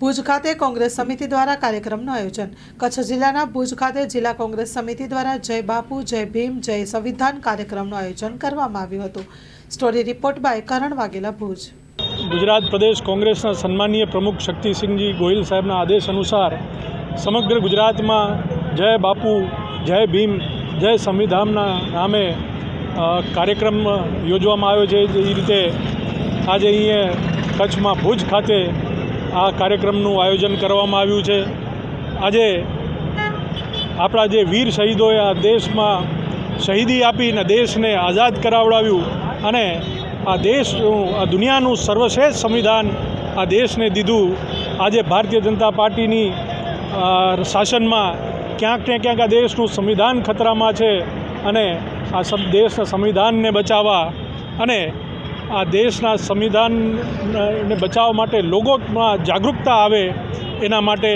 ભુજ ખાતે કોંગ્રેસ સમિતિ દ્વારા કાર્યક્રમનું આયોજન। કચ્છ જિલ્લાના ભુજ ખાતે જિલ્લા કોંગ્રેસ સમિતિ દ્વારા જય બાપુ જય ભીમ જય સંવિધાન કાર્યક્રમનું આયોજન કરવામાં આવ્યું હતું। સ્ટોરી રિપોર્ટ બાય કરણ વાઘેલા, ભુજ। ગુજરાત પ્રદેશ કોંગ્રેસના સન્માનીય પ્રમુખ શક્તિસિંહજી ગોહિલ સાહેબના આદેશ અનુસાર સમગ્ર ગુજરાતમાં જય બાપુ જય ભીમ જય સંવિધાનના નામે કાર્યક્રમ યોજવામાં આવ્યો છે। એ રીતે આજે અહીંયા કચ્છમાં ભુજ ખાતે આ કાર્યક્રમનું આયોજન કરવામાં આવ્યું છે। આજે આપણા જે વીર શહીદોએ આ દેશમાં શહીદી આપીને દેશને આઝાદ કરાવડાવ્યું અને આ દેશનું આ દુનિયાનું સર્વશ્રેષ્ઠ સંવિધાન આ દેશને દીધું। આજે ભારતીય જનતા પાર્ટીની શાસનમાં ક્યાંક ને ક્યાંક આ દેશનું સંવિધાન ખતરામાં છે અને આ દેશના સંવિધાનને બચાવવા અને આ દેશના સંવિધાનને બચાવવા માટે લોકોમાં જાગૃતતા આવે એના માટે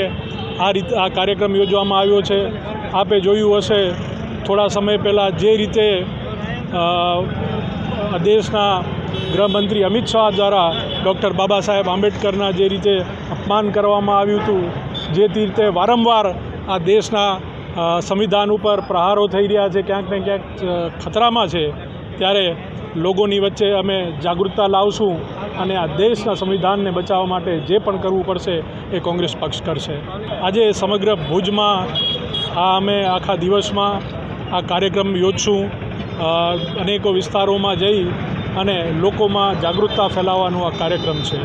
આ કાર્યક્રમ યોજવામાં આવ્યો છે। આપે જોયું હશે થોડા સમય પહેલાં જે રીતે દેશના ગૃહમંત્રી અમિત શાહ દ્વારા ડૉક્ટર બાબા સાહેબ આંબેડકરના જે રીતે અપમાન કરવામાં આવ્યું હતું, જે રીતે વારંવાર આ દેશના સંવિધાન ઉપર પ્રહારો થઈ રહ્યા છે, ક્યાંક ને ક્યાંક ખતરામાં છે, ત્યારે લોકોની વચ્ચે અમે જાગૃતતા લાવશું અને આ દેશના સંવિધાનને બચાવવા માટે જે પણ કરવું પડશે એ કોંગ્રેસ પક્ષ કરશે। આજે સમગ્ર ભુજમાં અમે આખા દિવસમાં આ કાર્યક્રમ યોજશું। અનેકો વિસ્તારોમાં જઈ અને લોકોમાં જાગૃતતા ફેલાવવાનો આ કાર્યક્રમ છે।